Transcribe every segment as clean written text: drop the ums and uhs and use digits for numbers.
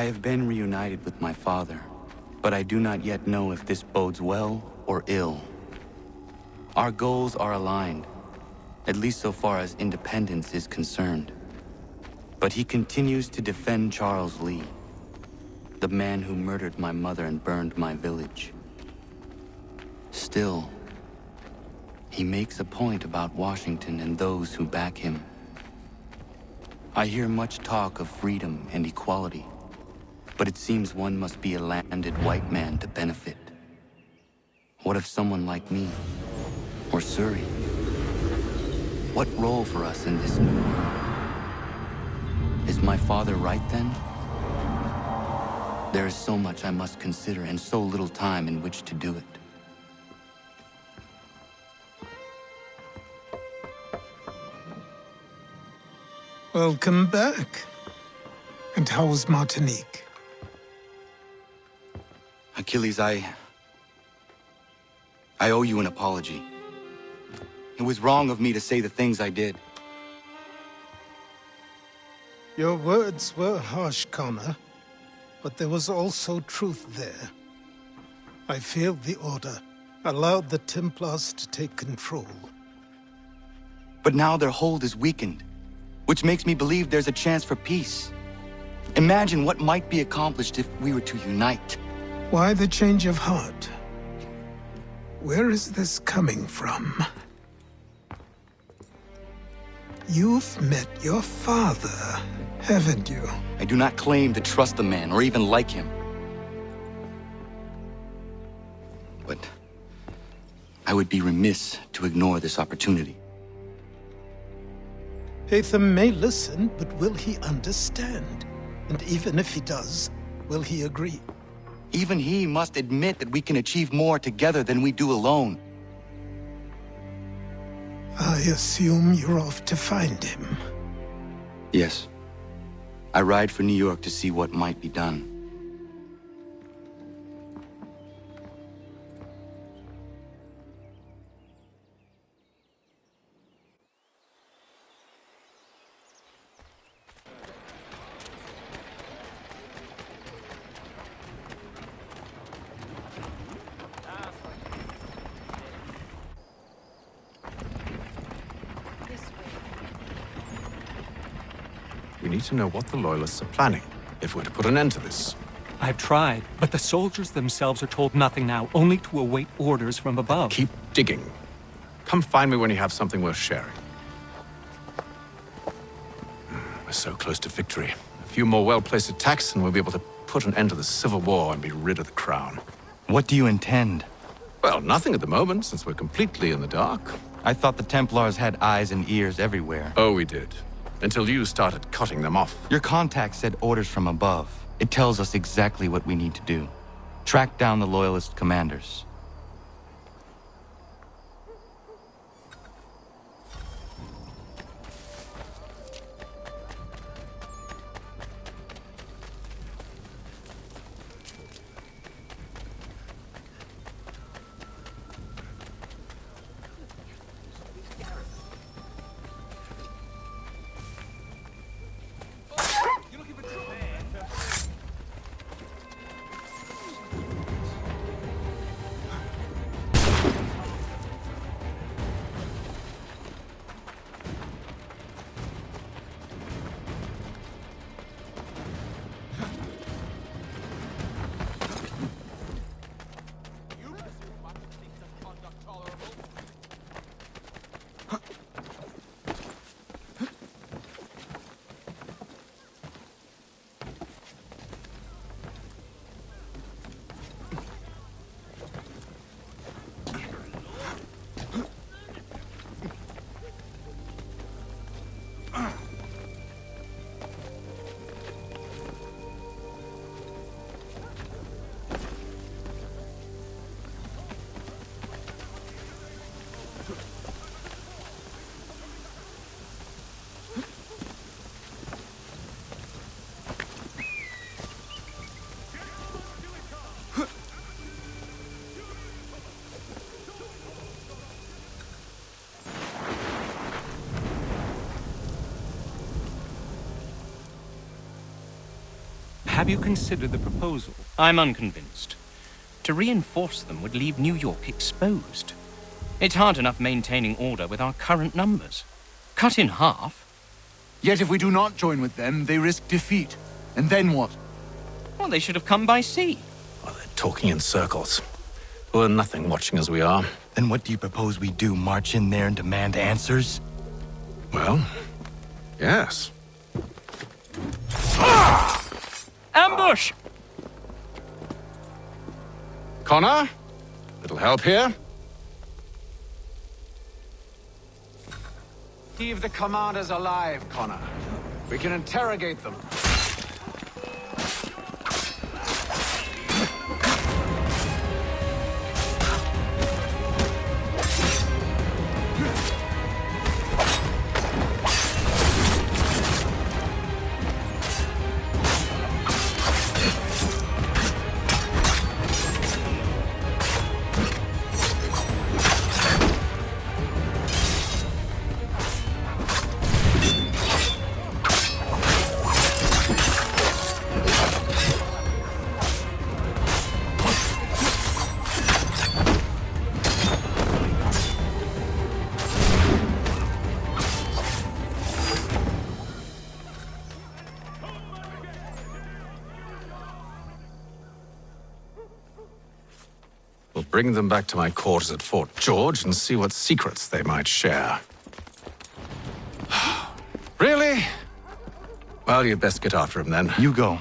have been reunited with my father, but I do not yet know if this bodes well or ill. Our goals are aligned, at least so far as independence is concerned. But he continues to defend Charles Lee, the man who murdered my mother and burned my village. Still, he makes a point about Washington and those who back him. I hear much talk of freedom and equality, but it seems one must be a landed white man to benefit. What of someone like me, or Surrey? What role for us in this new world? Is my father right then? There is so much I must consider and so little time in which to do it. Welcome back. And how was Martinique? Achilles, I owe you an apology. It was wrong of me to say the things I did. Your words were harsh, Connor, but there was also truth there. I failed the Order, allowed the Templars to take control. But now their hold is weakened, which makes me believe there's a chance for peace. Imagine what might be accomplished if we were to unite. Why the change of heart? Where is this coming from? You've met your father, haven't you? I do not claim to trust the man or even like him. But I would be remiss to ignore this opportunity. Hatham may listen, but will he understand? And even if he does, will he agree? Even he must admit that we can achieve more together than we do alone. I assume you're off to find him. Yes. I ride for New York to see what might be done. We need to know what the Loyalists are planning, if we're to put an end to this. I've tried, but the soldiers themselves are told nothing now, only to await orders from above. Keep digging. Come find me when you have something worth sharing. We're so close to victory. A few more well-placed attacks and we'll be able to put an end to the Civil War and be rid of the Crown. What do you intend? Well, nothing at the moment, since we're completely in the dark. I thought the Templars had eyes and ears everywhere. Oh, we did. Until you started cutting them off. Your contact said orders from above. It tells us exactly what we need to do. Track down the Loyalist commanders. Have you considered the proposal? I'm unconvinced. To reinforce them would leave New York exposed. It's hard enough maintaining order with our current numbers. Cut in half. Yet if we do not join with them, they risk defeat. And then what? Well, they should have come by sea. Well, they're talking in circles. We're nothing watching as we are. Then what do you propose we do? March in there and demand answers? Well, yes. Ambush! Connor? Little help here? Leave the commanders alive, Connor. We can interrogate them. We'll bring them back to my quarters at Fort George and see what secrets they might share. Really? Well, you'd best get after him then. You go.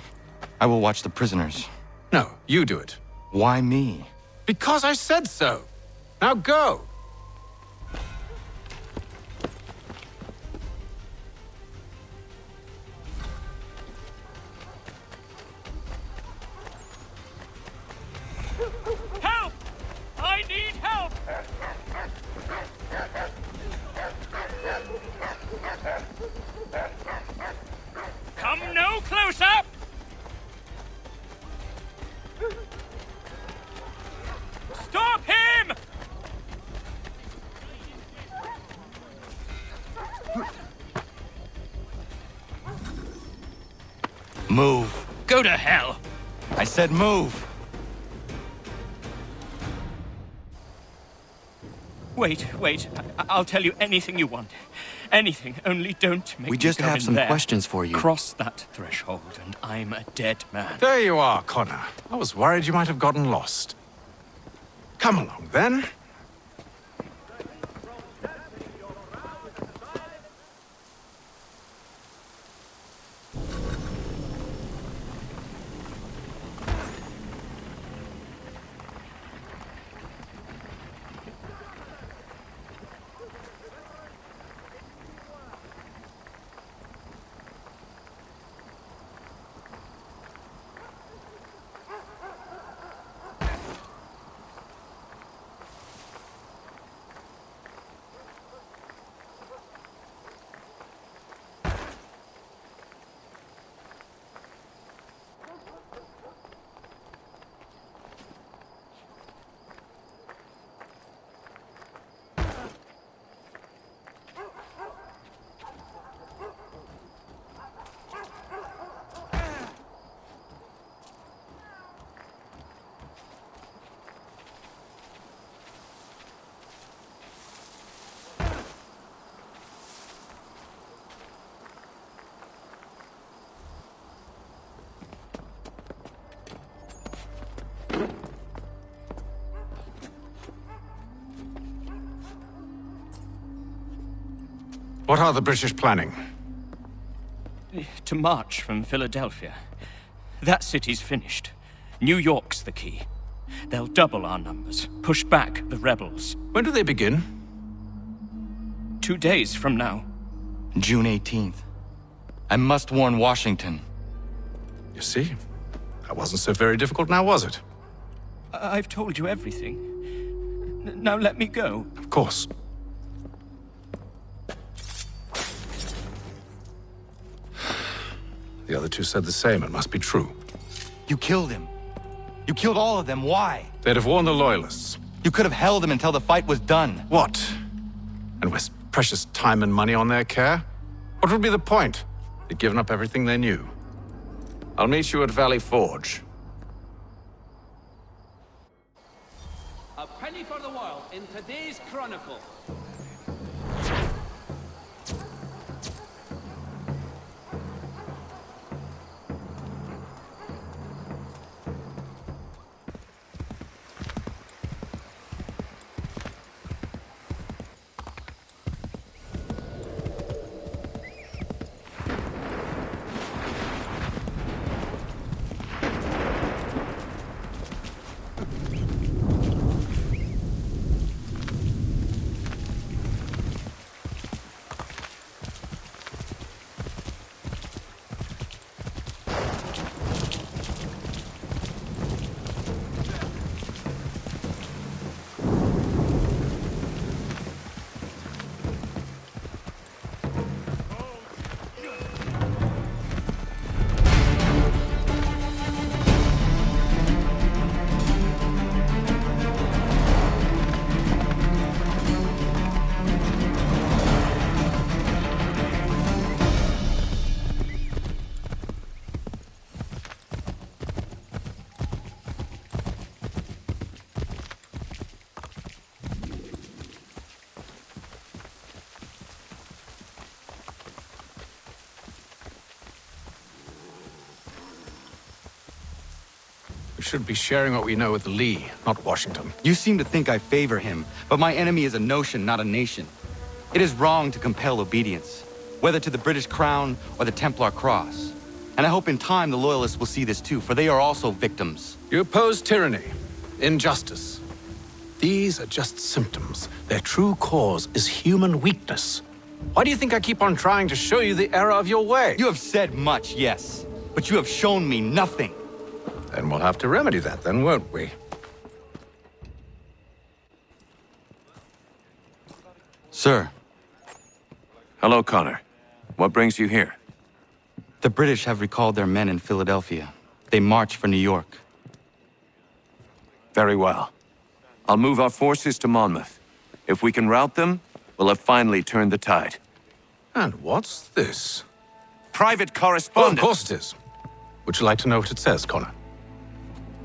I will watch the prisoners. No, you do it. Why me? Because I said so. Now go. Help! I need help! Come no closer! Stop him! Move. Go to hell! I said move. Wait. I'll tell you anything you want. Anything, only don't make We me just go have in some there. questions for you. Cross that threshold, and I'm a dead man. There you are, Connor. I was worried you might have gotten lost. Come along, then. What are the British planning? To march from Philadelphia. That city's finished. New York's the key. They'll double our numbers, push back the rebels. When do they begin? 2 days from now. June 18th. I must warn Washington. You see? That wasn't so very difficult now, was it? I've told you everything. Now let me go. Of course. The other two said the same. It must be true. You killed him. You killed all of them. Why? They'd have warned the Loyalists. You could have held him until the fight was done. What? And waste precious time and money on their care? What would be the point? They'd given up everything they knew. I'll meet you at Valley Forge. A penny for the world in today's Chronicle. We should be sharing what we know with Lee, not Washington. You seem to think I favor him, but my enemy is a notion, not a nation. It is wrong to compel obedience, whether to the British Crown or the Templar Cross. And I hope in time the Loyalists will see this too, for they are also victims. You oppose tyranny, injustice. These are just symptoms. Their true cause is human weakness. Why do you think I keep on trying to show you the error of your way? You have said much, yes, but you have shown me nothing. Then we'll have to remedy that then, won't we? Sir, Hello, Connor. What brings you here? the British have recalled their men in Philadelphia. They march for New York. Very well. I'll move our forces to Monmouth. If we can rout them, we'll have finally turned the tide. And what's this? Private Oh, of correspondence! course it is. Would you like to know what it says, Connor?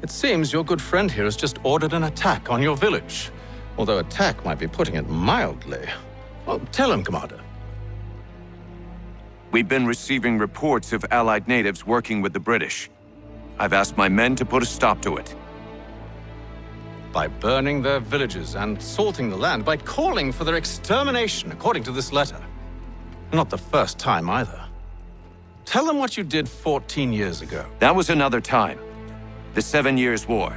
It seems your good friend here has just ordered an attack on your village. Although attack might be putting it mildly. Well, tell him, Commander. We've been receiving reports of Allied natives working with the British. I've asked my men to put a stop to it. By burning their villages and salting the land, by calling for their extermination, according to this letter. Not the first time either. Tell them what you did 14 years ago. That was another time. The 7 Years' War.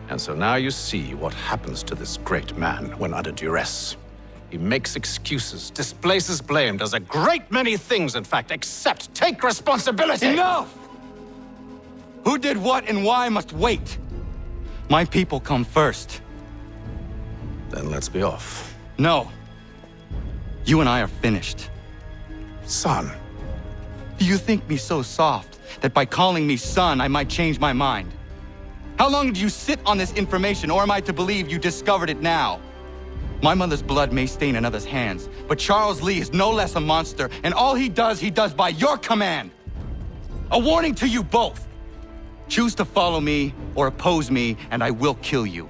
And so now you see what happens to this great man when under duress. He makes excuses, displaces blame, does a great many things, in fact, except take responsibility! Enough! Who did what and why must wait. My people come first. Then let's be off. No. You and I are finished. Son. Do you think me so soft that by calling me son, I might change my mind? How long did you sit on this information, or am I to believe you discovered it now? My mother's blood may stain another's hands, but Charles Lee is no less a monster, and all he does by your command. A warning to you both. Choose to follow me or oppose me, and I will kill you.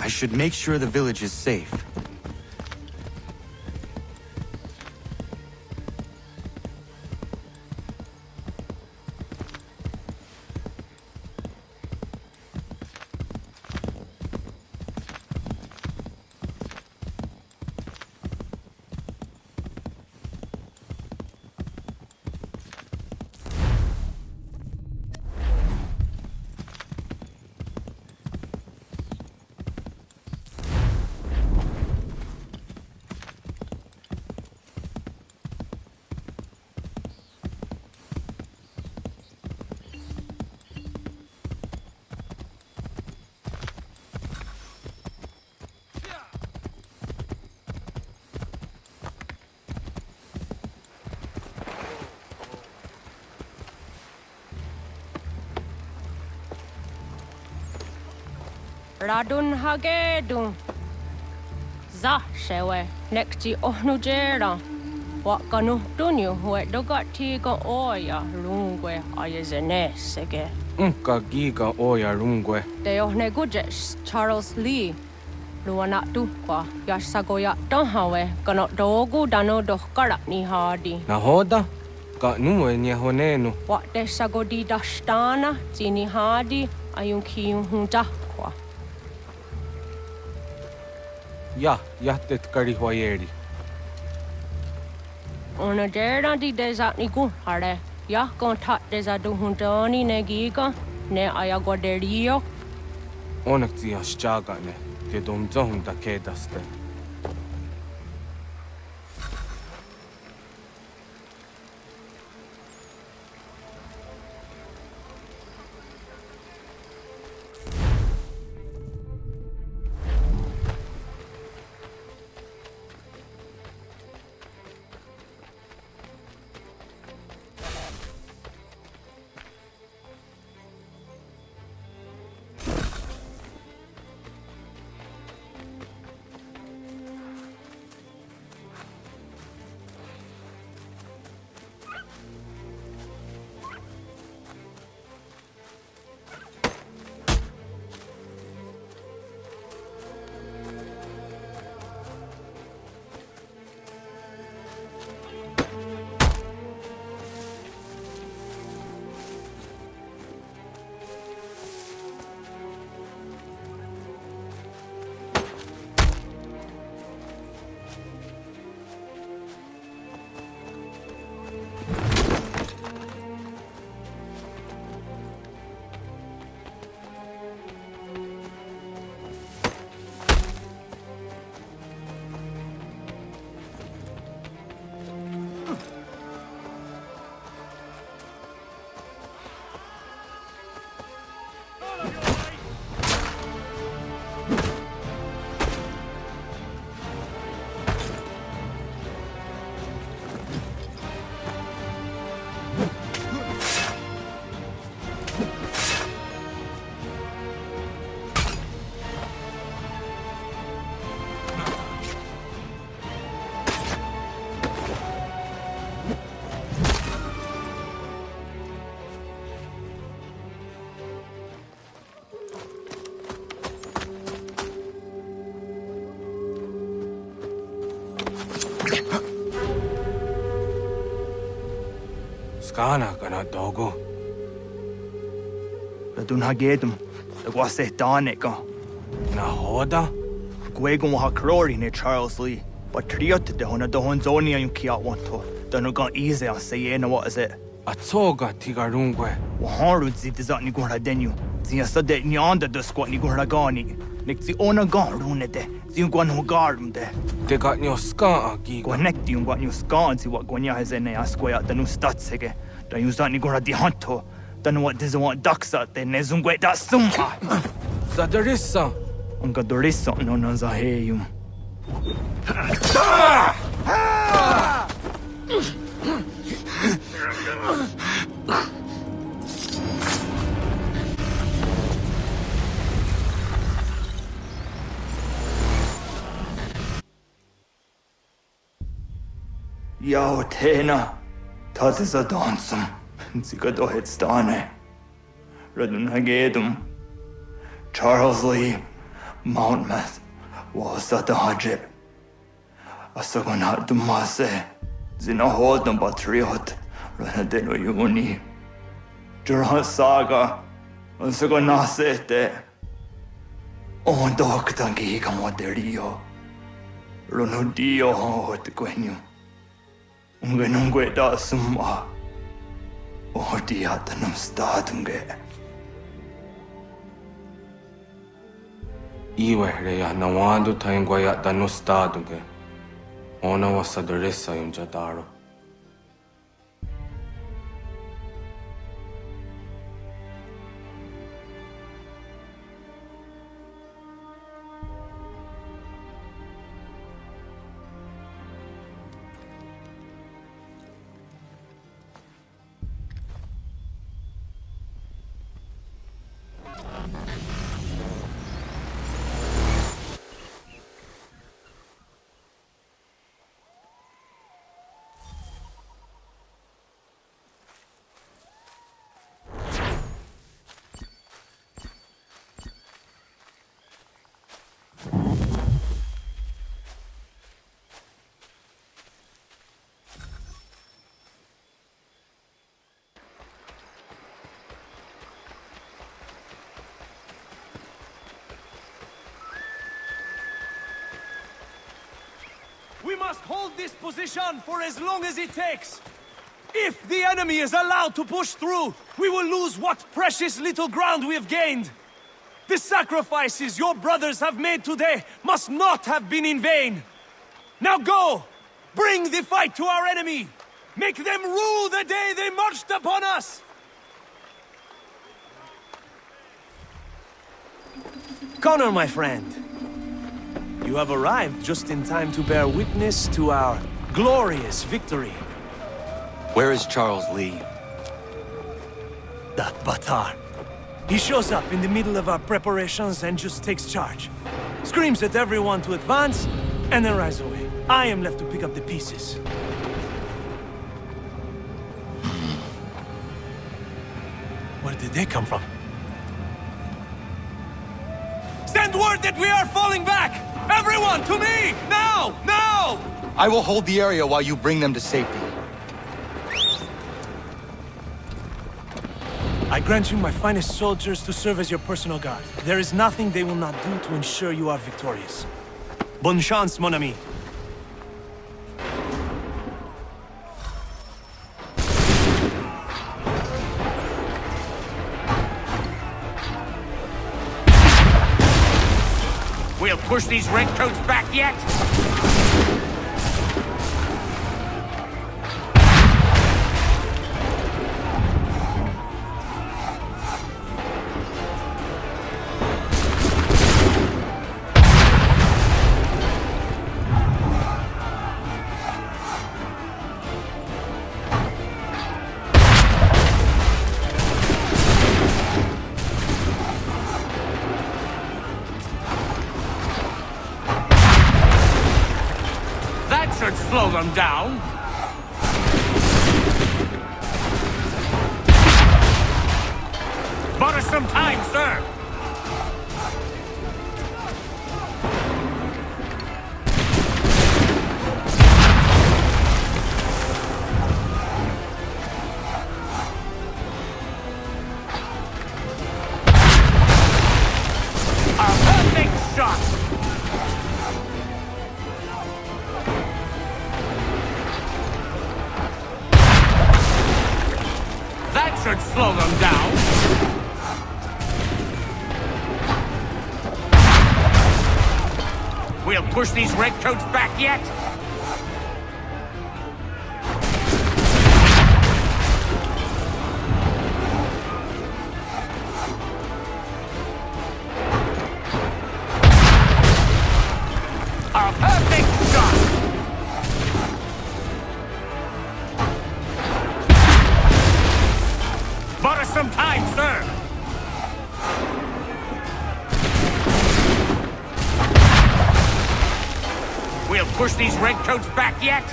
I should make sure the village is safe. Radun hagedun. Za shewe nekti ohnujera. Wakanu dunyu we dogati go oya rungwe ayezene sege. Unka giga oya rungwe. De ohne gujes Charles Lee. Luana tukwa yasagoya tahawe kano dogu dano dohkara ni hadi. Nahoda? Ka nuwe nye honenu. Wat de sagodi dashtana tini hadi ayun kiyun hunta. Ja, jättet kari huajeri. Ona dera di desa ni ku hare. Ya kon tat desa du huntoni ne giga ne ayagoderio. Onak tia shchagane. Te dom zohunta kedaste. Skana kana dogo. Radun hagedum. Dagwase taneka. Nahoda? Gwegon ha krori ne Charles Lee. But triot de hona dohon zoni ayun kia wanto. Dano gan easy on say na what is it? Atsoga tigarungwe. Waharu zit is ni gora denu. Zia sade ni anda de squat ni gora gani. Nixi ona gan runete. Zin gwan ho garum de. Te got nyo ska agi. Connect you gwan you scan si what gwanya has in a square the new statsege. Da you zani gora di hanto. Dano what does want ducks at the nezungwe da sumha. Zadarissa. Unga dorissa no nazaheyum. Yo, Tena. Das ist a dansum. Sie geht doch jetzt da, ne? Radun hagedum. Charles Lee. Mount Math was at the Hajib. Asagonat Dumase, Zinahold and Patriot, Ranadeno Yuni. Jurhan Saga, Asagonasete. On Doctangi Camoderio. Ronodio Hot Quenu. Ungenungue da Summa. Oh, Diatanum Statunge. Iwehreya Nawando Tanguaya Danustaduge. Ona was a Deresa in Jadaro. We must hold this position for as long as it takes. If the enemy is allowed to push through, we will lose what precious little ground we have gained. The sacrifices your brothers have made today must not have been in vain. Now go! Bring the fight to our enemy! Make them rue the day they marched upon us! Connor, my friend. You have arrived just in time to bear witness to our glorious victory. Where is Charles Lee? That Batar. He shows up in the middle of our preparations and just takes charge. Screams at everyone to advance, and then rides away. I am left to pick up the pieces. Where did they come from? Send word that we are falling back! Everyone, to me! Now! Now! I will hold the area while you bring them to safety. I grant you my finest soldiers to serve as your personal guard. There is nothing they will not do to ensure you are victorious. Bonne chance, mon ami. We'll push these redcoats back yet? Should slow them down. Bought us some time, sir. A perfect shot. Should slow them down. We'll push these redcoats back yet? A perfect shot! Bought us some time, sir! We'll push these redcoats back yet?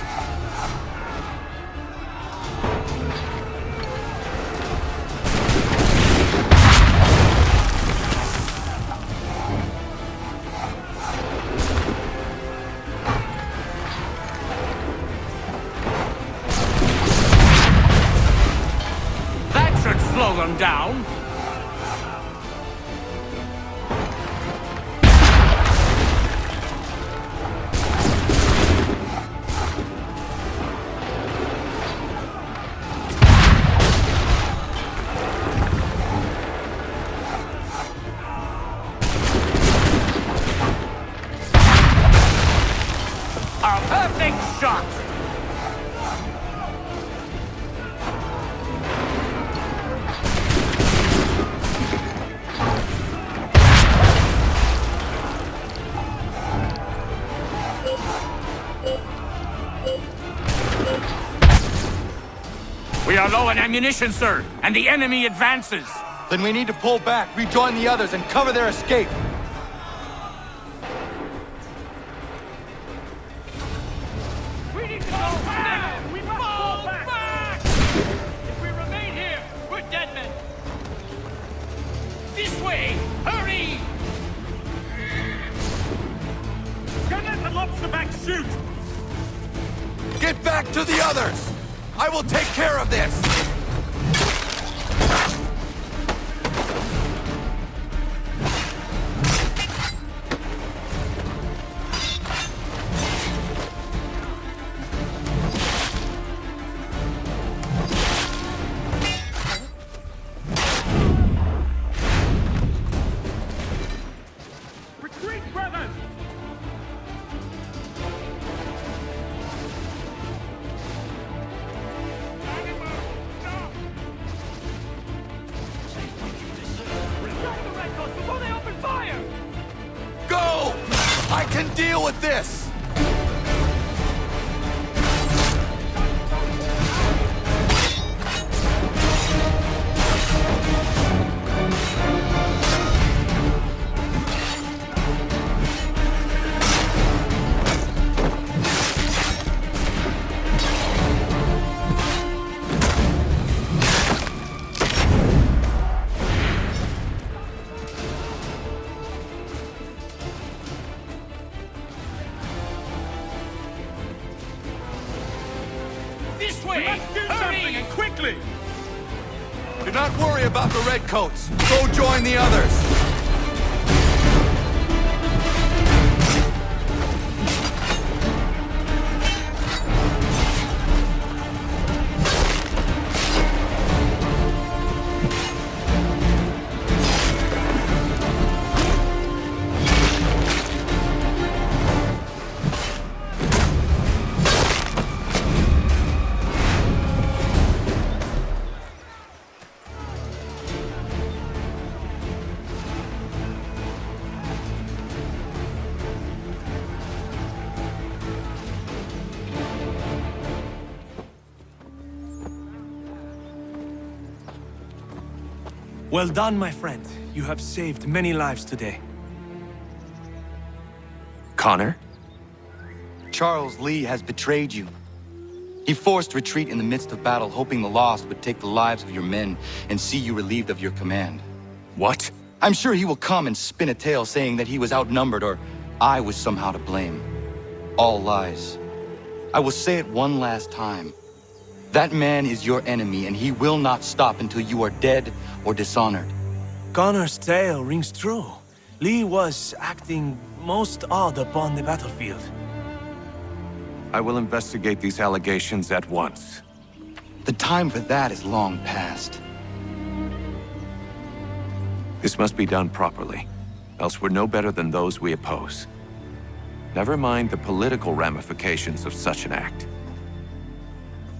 Cyclone down. A perfect shot! We are low on ammunition, sir, and the enemy advances. Then we need to pull back, rejoin the others, and cover their escape. We need to go back! We must fall back! If we remain here, we're dead men! This way! Hurry! Grenade the lobster back to shoot! Get back to the others! I will take care of this! Retreat, brothers! Before they open fire! Go! I can deal with this! This way! Let's do something, and quickly! Do not worry about the redcoats. Go join the others. Well done, my friend. You have saved many lives today. Connor? Charles Lee has betrayed you. He forced retreat in the midst of battle, hoping the loss would take the lives of your men and see you relieved of your command. What? I'm sure he will come and spin a tale saying that he was outnumbered or I was somehow to blame. All lies. I will say it one last time. That man is your enemy, and he will not stop until you are dead or dishonored. Connor's tale rings true. Lee was acting most odd upon the battlefield. I will investigate these allegations at once. The time for that is long past. This must be done properly, else we're no better than those we oppose. Never mind the political ramifications of such an act.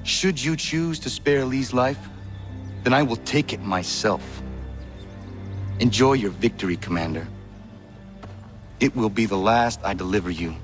Should you choose to spare Lee's life, then I will take it myself. Enjoy your victory, Commander. It will be the last I deliver you.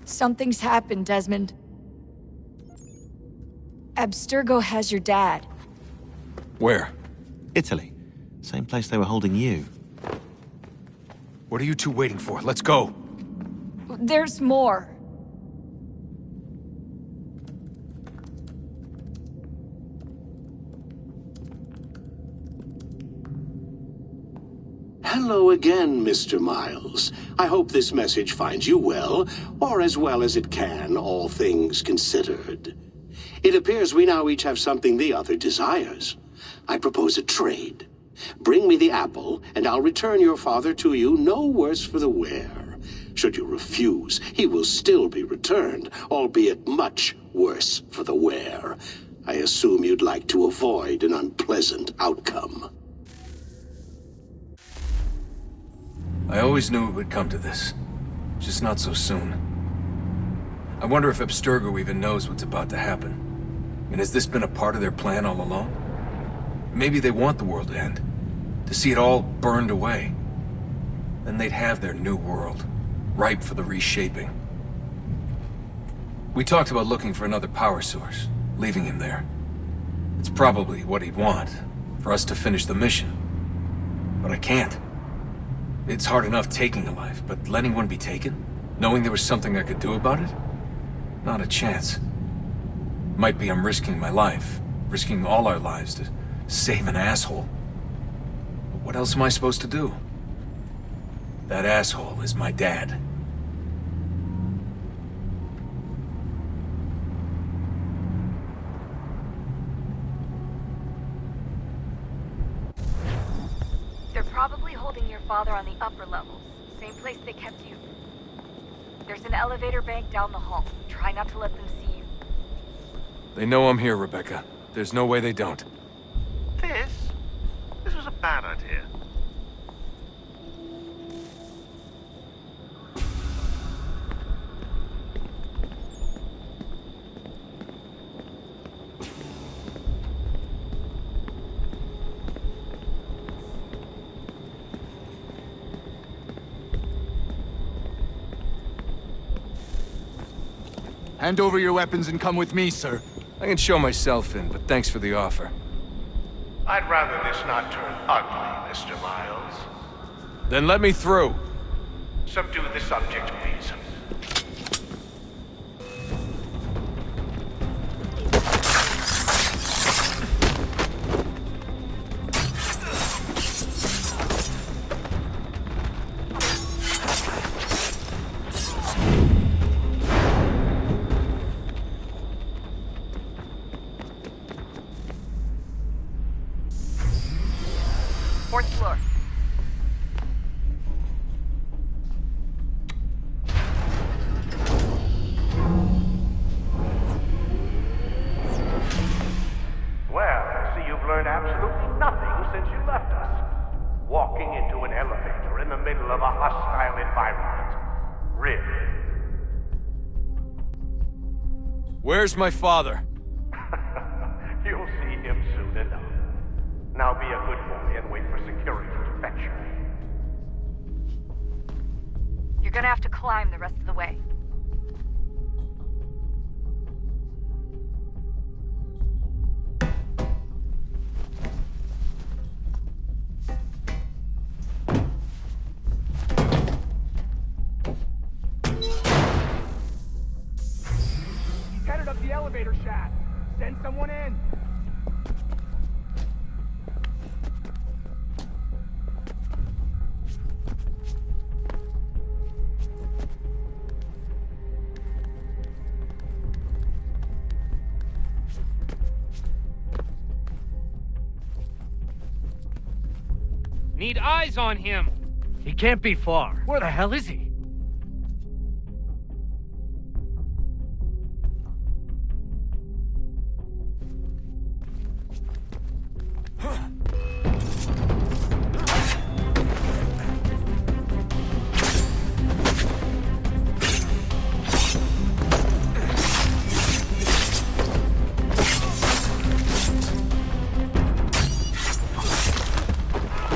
Something's happened, Desmond. Abstergo has your dad. Where? Italy. Same place they were holding you. What are you two waiting for? Let's go! There's more. Hello again, Mr. Miles. I hope this message finds you well, or as well as it can, all things considered. It appears we now each have something the other desires. I propose a trade. Bring me the apple, and I'll return your father to you no worse for the wear. Should you refuse, he will still be returned, albeit much worse for the wear. I assume you'd like to avoid an unpleasant outcome. I always knew it would come to this. Just not so soon. I wonder if Abstergo even knows what's about to happen. And has this been a part of their plan all along? Maybe they want the world to end. To see it all burned away. Then they'd have their new world, ripe for the reshaping. We talked about looking for another power source, leaving him there. It's probably what he'd want, for us to finish the mission. But I can't. It's hard enough taking a life, but letting one be taken? Knowing there was something I could do about it? Not a chance. Might be I'm risking my life, risking all our lives to save an asshole. But what else am I supposed to do? That asshole is my dad. They're probably holding your father on the upper levels. Same place they kept you. There's an elevator bank down the hall. Try not to let them see you. They know I'm here, Rebecca. There's no way they don't. This was a bad idea. Hand over your weapons and come with me, sir. I can show myself in, but thanks for the offer. I'd rather this not turn ugly, Mr. Miles. Then let me through. Subdue the subject, please. Fourth floor. Well, I see you've learned absolutely nothing since you left us. Walking into an elevator in the middle of a hostile environment. Really? Where's my father? You'll see him soon enough. Now be a good boy and wait for security to fetch you. You're gonna have to climb the rest of the way. He's headed up the elevator shaft. Send someone in. Need eyes on him. He can't be far. Where the hell is he?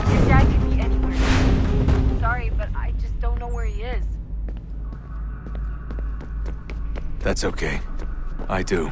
Your dad could be anywhere. Sorry, but I just don't know where he is. That's okay. I do.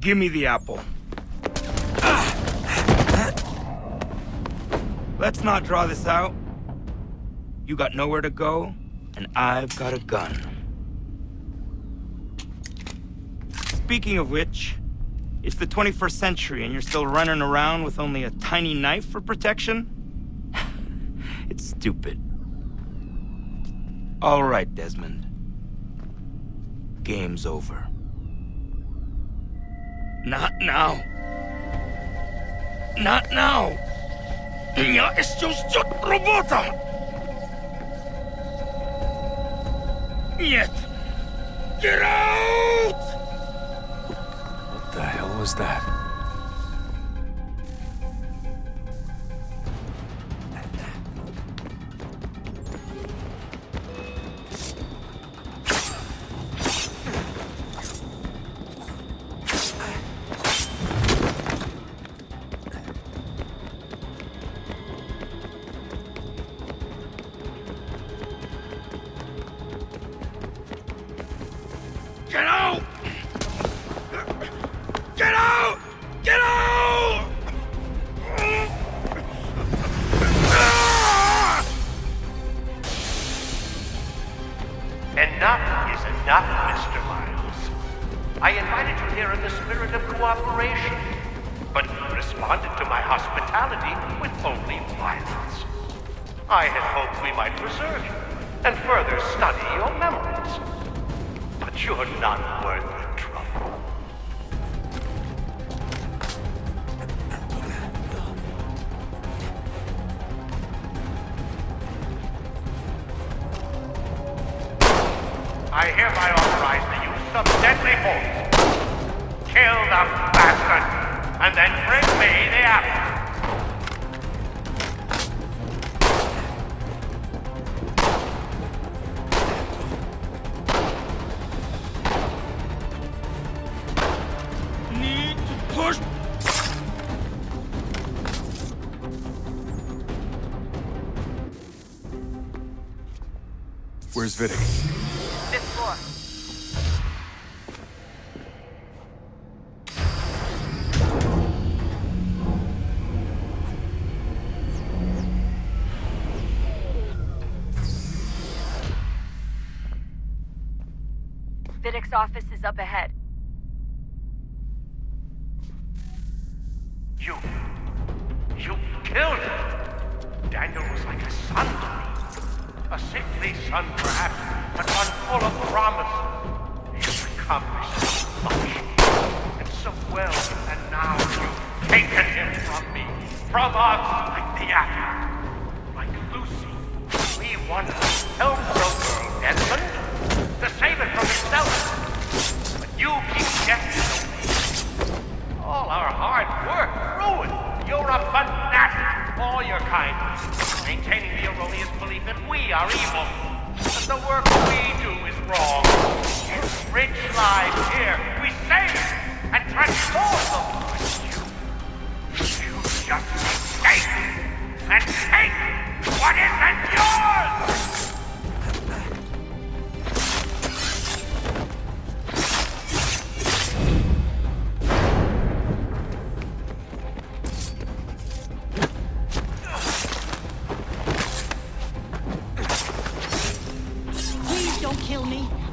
Give me the apple. Let's not draw this out. You got nowhere to go, and I've got a gun. Speaking of which, it's the 21st century and you're still running around with only a tiny knife for protection? It's stupid. All right, Desmond. Game's over. Not now. Not now. Я еще ждет работа. Нет. Get out! What the hell was that? Get out! Get out! Get out! Enough is enough, Mr. Miles. I invited you here in the spirit of cooperation, but you responded to my hospitality with only violence. I had hoped we might preserve you and further study your memories. But you're not worth the trouble. I hereby authorize the use of deadly force. Kill the bastard, and then bring me the apple. Need to push. Where's Vidic? Fifth floor. Vidic's office is up ahead. You killed him! Daniel was like a son to me. A sickly son, perhaps, but one full of promise. He's accomplished so much, and so well, and now you've taken him from me, from us, like the apple, like Lucy. We want to help the girl, Desmond, to save it from itself. But you keep getting away. All our hard work ruined. You're a fanatic, all your kind, maintaining the erroneous belief that we are evil, that the work we do is wrong. Enrich lives here, we save and transform them. But you just take and take what isn't yours!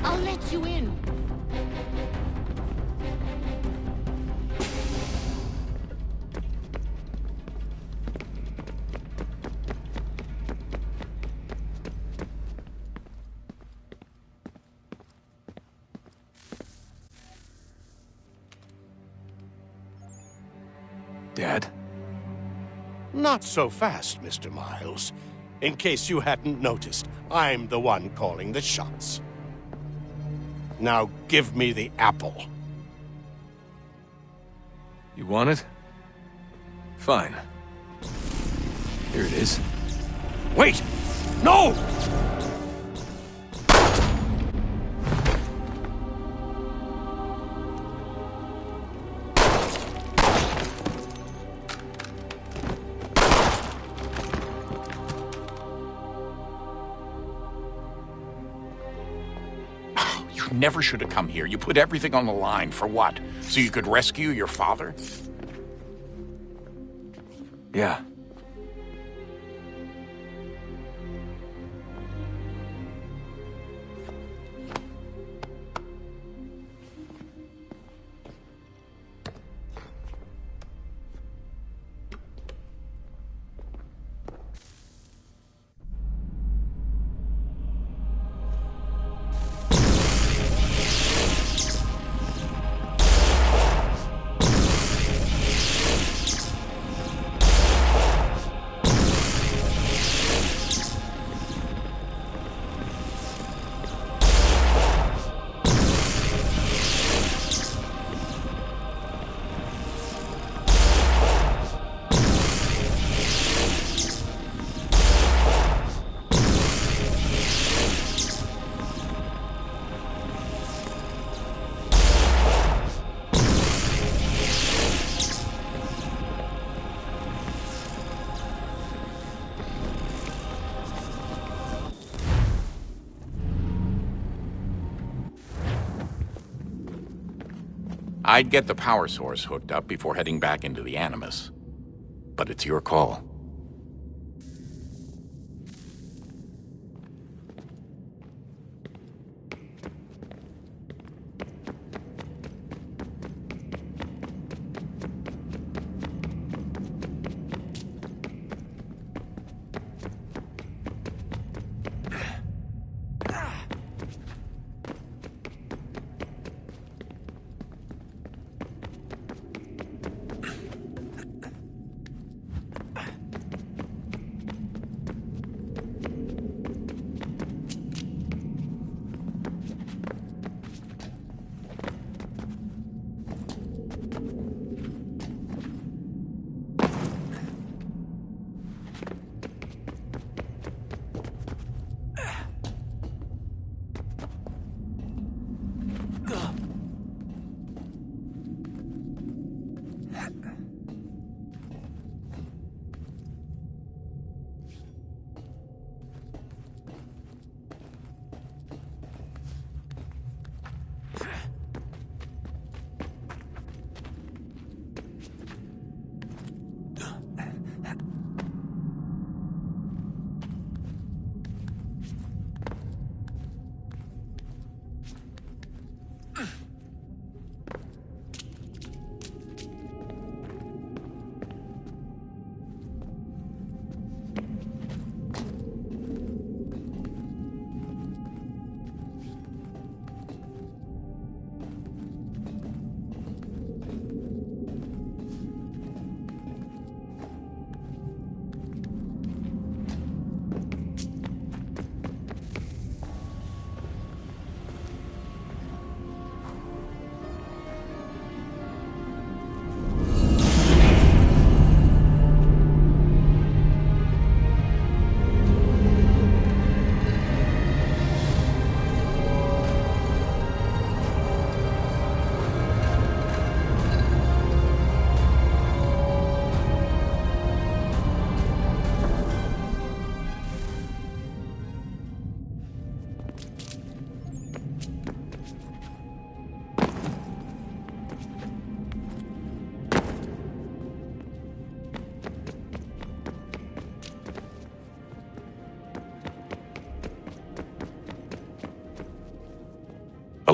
I'll let you in. Dad? Not so fast, Mr. Miles. In case you hadn't noticed, I'm the one calling the shots. Now give me the apple. You want it? Fine. Here it is. Wait! No! never should have come here. You put everything on the line. For what? So you could rescue your father? Yeah. I'd get the power source hooked up before heading back into the Animus. But it's your call.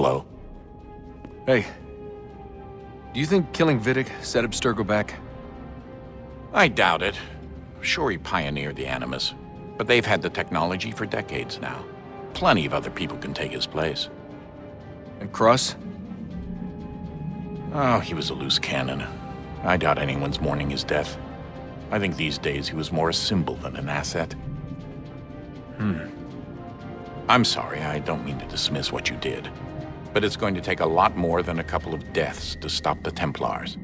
Hello? Hey. Do you think killing Vidic set Abstergo back? I doubt it. Sure, he pioneered the Animus, but they've had the technology for decades now. Plenty of other people can take his place. And Cross? Oh, he was a loose cannon. I doubt anyone's mourning his death. I think these days he was more a symbol than an asset. I'm sorry, I don't mean to dismiss what you did. But it's going to take a lot more than a couple of deaths to stop the Templars.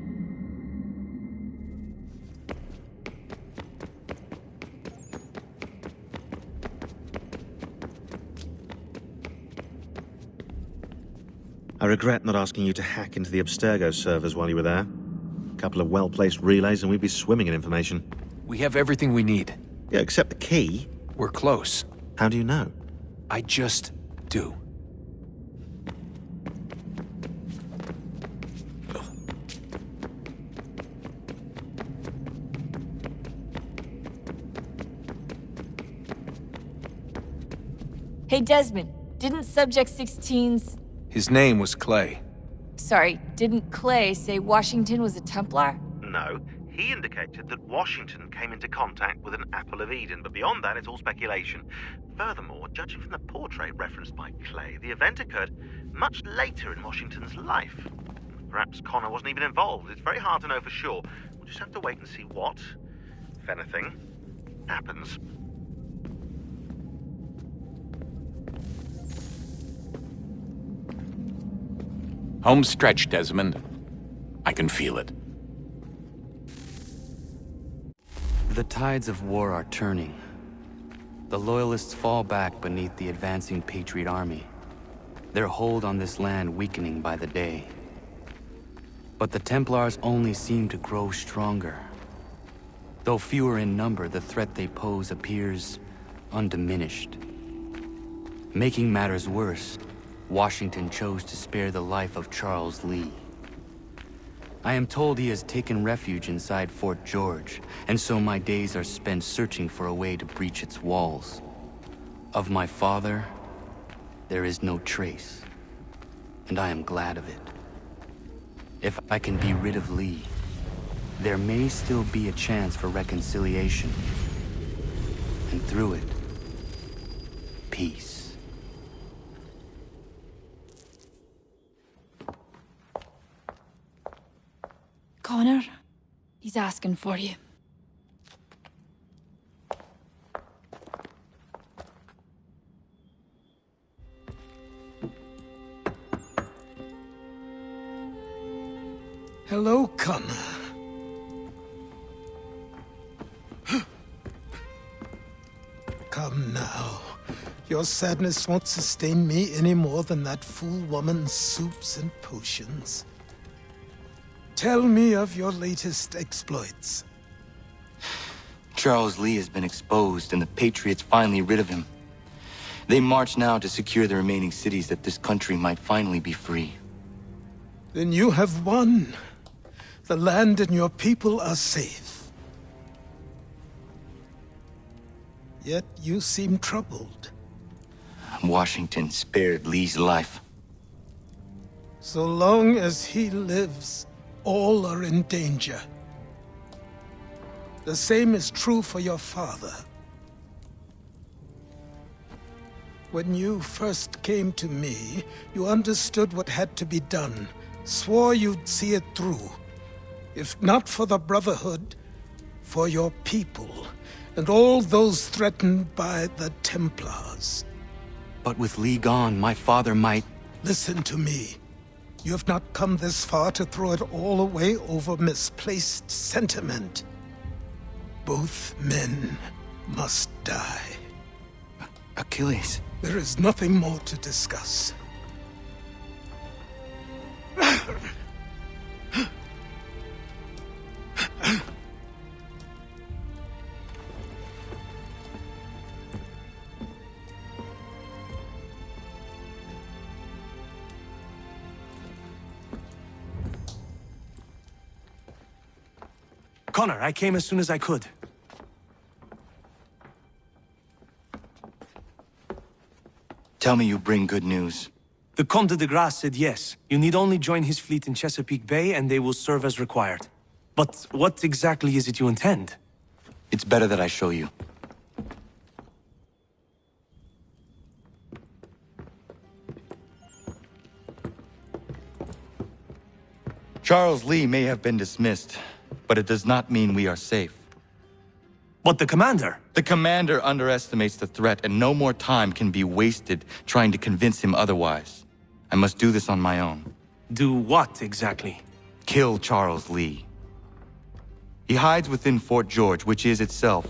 I regret not asking you to hack into the Abstergo servers while you were there. A couple of well-placed relays and we'd be swimming in information. We have everything we need. Yeah, except the key. We're close. How do you know? I just do. Hey, Desmond, didn't Subject 16's... His name was Clay. Sorry, didn't Clay say Washington was a Templar? No, he indicated that Washington came into contact with an Apple of Eden, but beyond that, it's all speculation. Furthermore, judging from the portrait referenced by Clay, the event occurred much later in Washington's life. Perhaps Connor wasn't even involved. It's very hard to know for sure. We'll just have to wait and see what, if anything, happens. Home stretch, Desmond. I can feel it. The tides of war are turning. The Loyalists fall back beneath the advancing Patriot army, their hold on this land weakening by the day. But the Templars only seem to grow stronger. Though fewer in number, the threat they pose appears undiminished. Making matters worse, Washington chose to spare the life of Charles Lee. I am told he has taken refuge inside Fort George, and so my days are spent searching for a way to breach its walls. Of my father, there is no trace, and I am glad of it. If I can be rid of Lee, there may still be a chance for reconciliation. And through it, peace. Connor, he's asking for you. Hello, Connor. Come now. Your sadness won't sustain me any more than that fool woman's soups and potions. Tell me of your latest exploits. Charles Lee has been exposed, and the Patriots finally rid of him. They march now to secure the remaining cities that this country might finally be free. Then you have won. The land and your people are safe. Yet you seem troubled. Washington spared Lee's life. So long as he lives, all are in danger. The same is true for your father. When you first came to me, you understood what had to be done, swore you'd see it through. If not for the Brotherhood, for your people, and all those threatened by the Templars. But with Lee gone, my father might... Listen to me. You have not come this far to throw it all away over misplaced sentiment. Both men must die. Achilles. There is nothing more to discuss. Connor, I came as soon as I could. Tell me you bring good news. The Comte de Grasse said yes. You need only join his fleet in Chesapeake Bay and they will serve as required. But what exactly is it you intend? It's better that I show you. Charles Lee may have been dismissed, but it does not mean we are safe. But the commander? The commander underestimates the threat, and no more time can be wasted trying to convince him otherwise. I must do this on my own. Do what exactly? Kill Charles Lee. He hides within Fort George, which is itself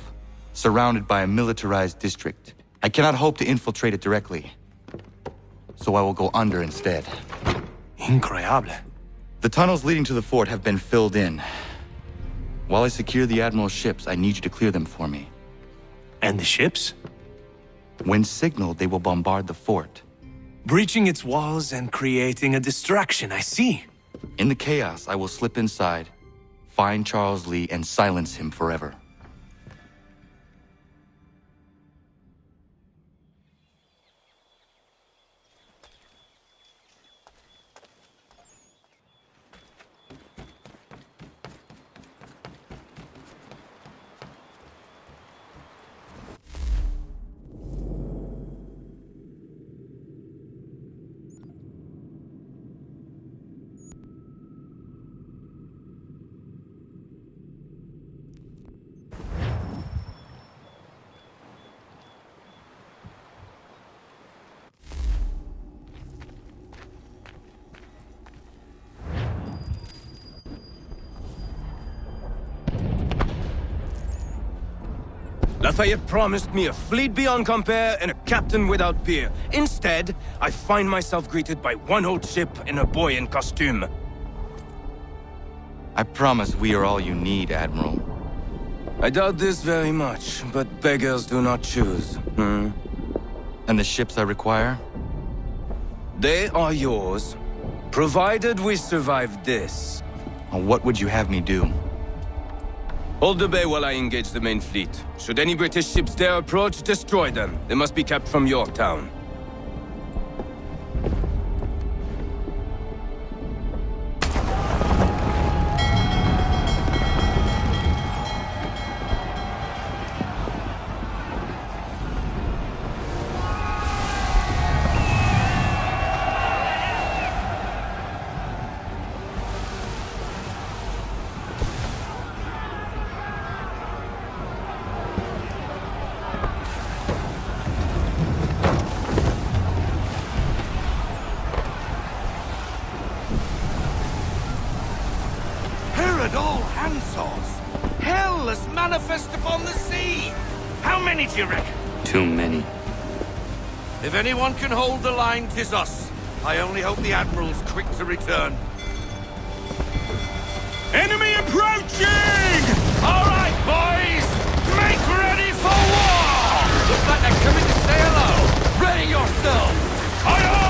surrounded by a militarized district. I cannot hope to infiltrate it directly, so I will go under instead. Incroyable. The tunnels leading to the fort have been filled in. While I secure the Admiral's ships, I need you to clear them for me. And the ships? When signaled, they will bombard the fort. Breaching its walls and creating a distraction, I see. In the chaos, I will slip inside, find Charles Lee, and silence him forever. Lafayette promised me a fleet beyond compare and a captain without peer. Instead, I find myself greeted by one old ship and a boy in costume. I promise we are all you need, Admiral. I doubt this very much, but beggars do not choose. And the ships I require? They are yours, provided we survive this. What would you have me do? Hold the bay while I engage the main fleet. Should any British ships dare approach, destroy them. They must be kept from Yorktown. All handsaws! Hell is manifest upon the sea! How many do you reckon? Too many. If anyone can hold the line, 'tis us. I only hope the Admiral's quick to return. Enemy approaching! All right, boys! Make ready for war! Looks like they're coming to say hello! Ready yourselves! Aye, aye!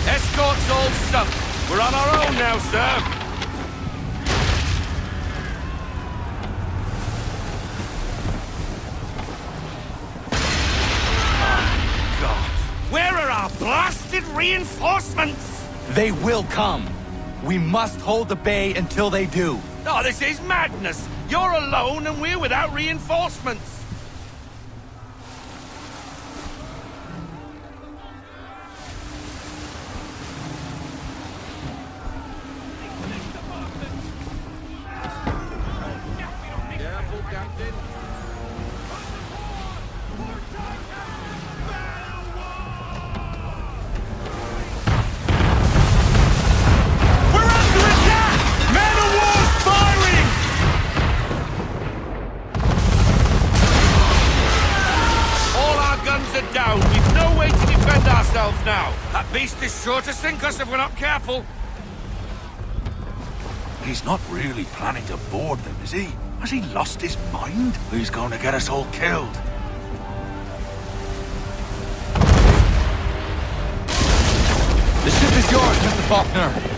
Escort's all sunk. We're on our own now, sir. Where are our blasted reinforcements? They will come. We must hold the bay until they do. Oh, this is madness! You're alone and we're without reinforcements! Careful, Captain. Down. We've no way to defend ourselves now. That beast is sure to sink us if we're not careful. He's not really planning to board them, is he? Has he lost his mind? He's going to get us all killed. The ship is yours, Mr. Faulkner.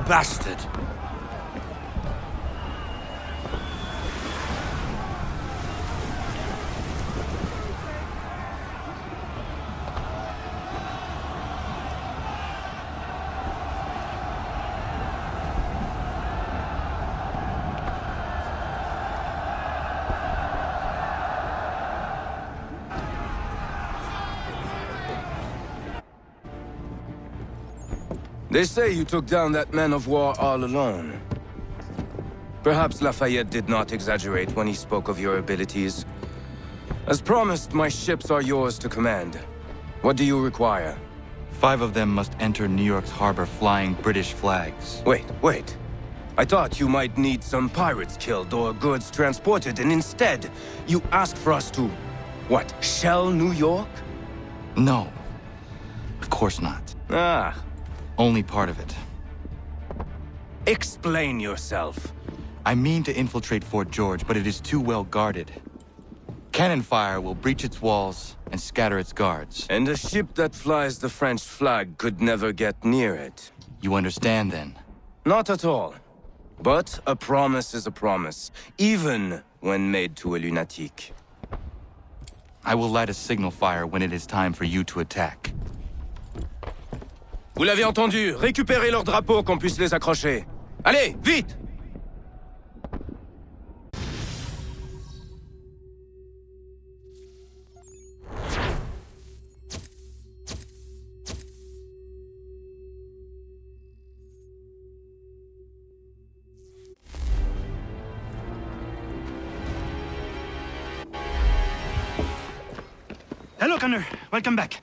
Bastard. They say you took down that man of war all alone. Perhaps Lafayette did not exaggerate when he spoke of your abilities. As promised, my ships are yours to command. What do you require? 5 of them must enter New York's harbor flying British flags. Wait. I thought you might need some pirates killed or goods transported, and instead, you asked for us to, what, shell New York? No. Of course not. Only part of it. Explain yourself. I mean to infiltrate Fort George, but it is too well guarded. Cannon fire will breach its walls and scatter its guards. And a ship that flies the French flag could never get near it. You understand, then? Not at all. But a promise is a promise, even when made to a lunatic. I will light a signal fire when it is time for you to attack. Vous l'avez entendu, récupérez leurs drapeaux qu'on puisse les accrocher. Allez, vite! Hello, Connor. Welcome back.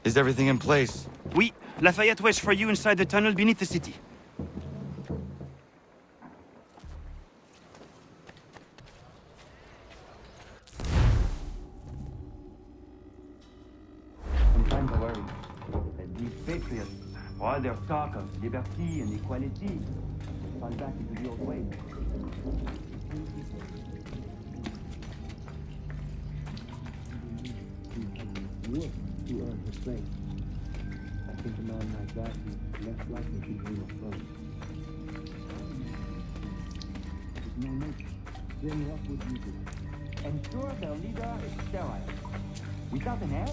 Is everything in place? Oui. Lafayette waits for you inside the tunnel beneath the city. Sometimes I worry that these patriots, for all their talk of liberty and equality, fall back into the old ways. Work to earn his place. I think a man like that is less likely to dream of both. With no nation, then what would you do? Ensure their leader is sterile. Without an heir,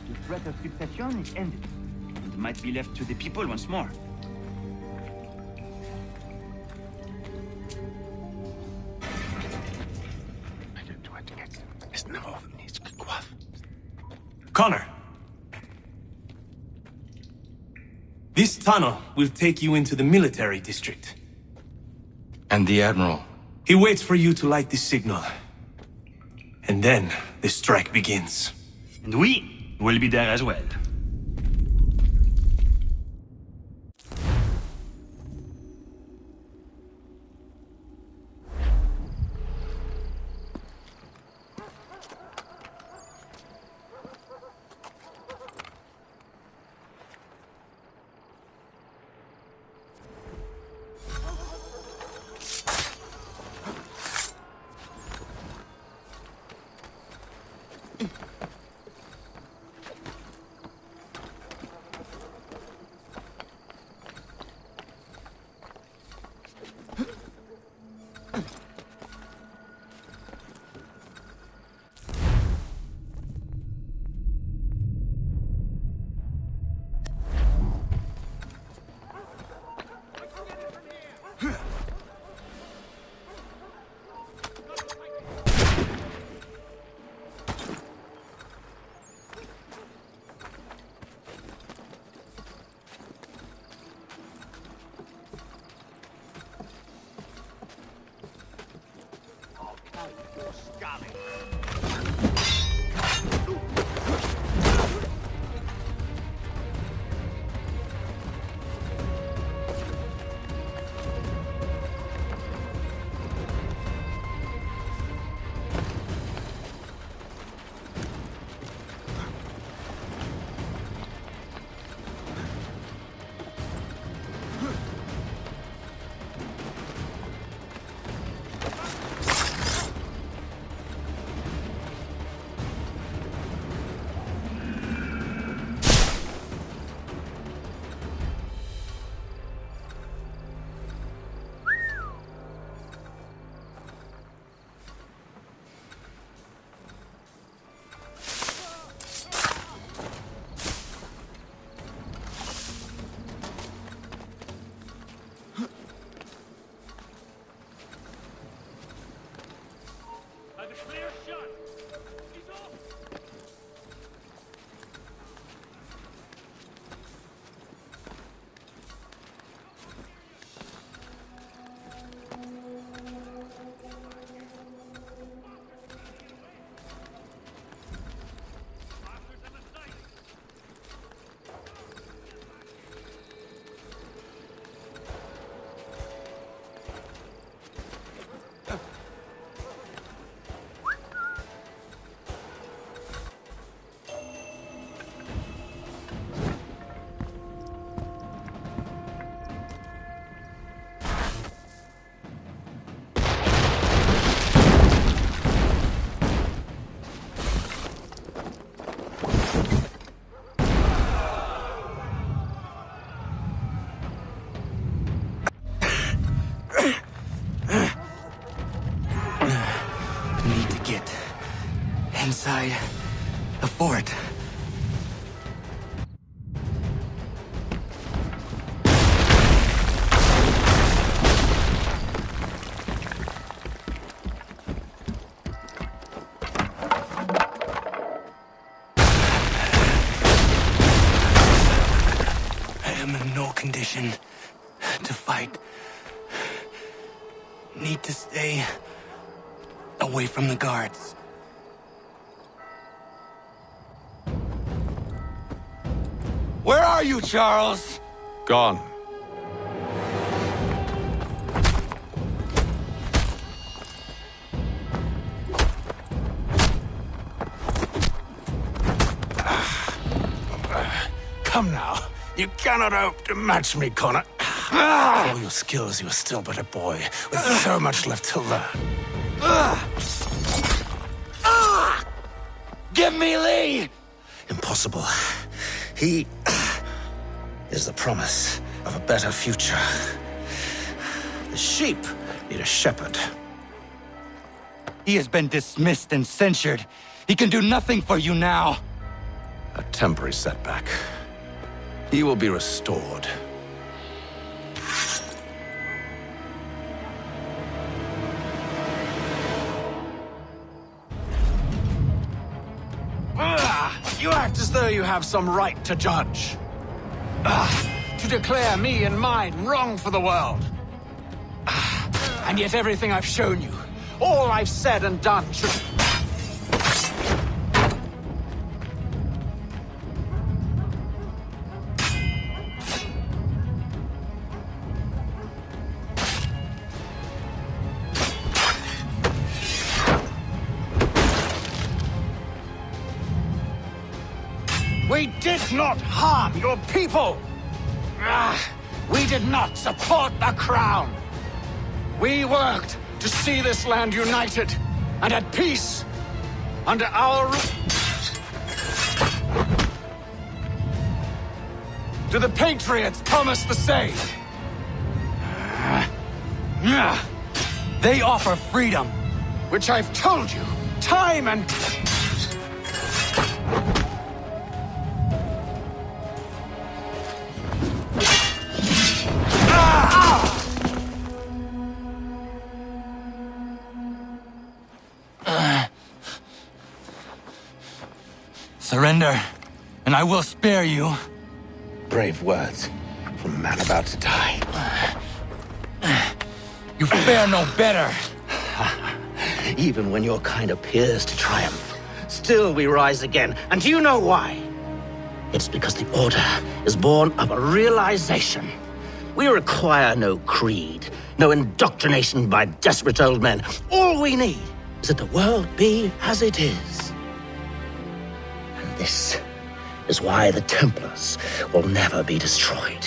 the threat of succession is ended. might be left to the people once more. Connor. This tunnel will take you into the military district. And the Admiral? He waits for you to light this signal. And then the strike begins. And we will be there as well. Inside the fort. I am in no condition to fight. Need to stay away from the guards. Where are you, Charles? Gone. Come now. You cannot hope to match me, Connor. For all your skills, you are still but a boy, with so much left to learn. Give me Lee! Impossible. He is the promise of a better future. The sheep need a shepherd. He has been dismissed and censured. He can do nothing for you now. A temporary setback. He will be restored. You act as though you have some right to judge. To declare me and mine wrong for the world. And yet everything I've shown you, all I've said and done should... We did not harm your people! We did not support the crown! We worked to see this land united and at peace under our... Do the Patriots promise the same? They offer freedom. Which I've told you, time and... Surrender, and I will spare you. Brave words from a man about to die. You fare no better. Even when your kind appears to triumph, still we rise again. And do you know why? It's because the Order is born of a realization. We require no creed, no indoctrination by desperate old men. All we need is that the world be as it is. And this is why the Templars will never be destroyed.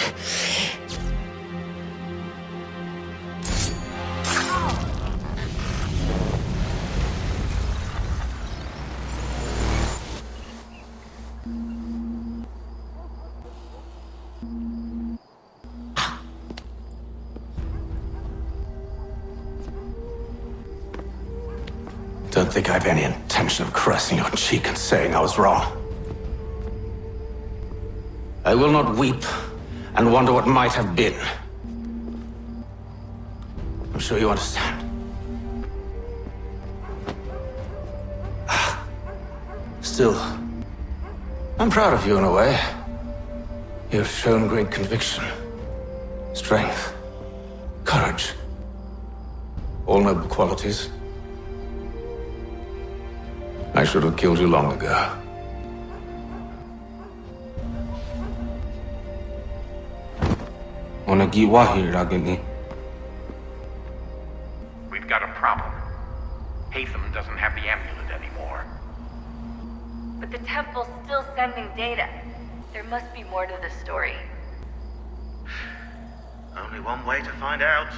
Don't think I've any intention of caressing your cheek and saying I was wrong. I will not weep and wonder what might have been. I'm sure you understand. Still, I'm proud of you in a way. You've shown great conviction, strength, courage. All noble qualities. I should have killed you long ago. We've got a problem. Hatham doesn't have the amulet anymore. But the temple's still sending data. There must be more to this story. Only one way to find out.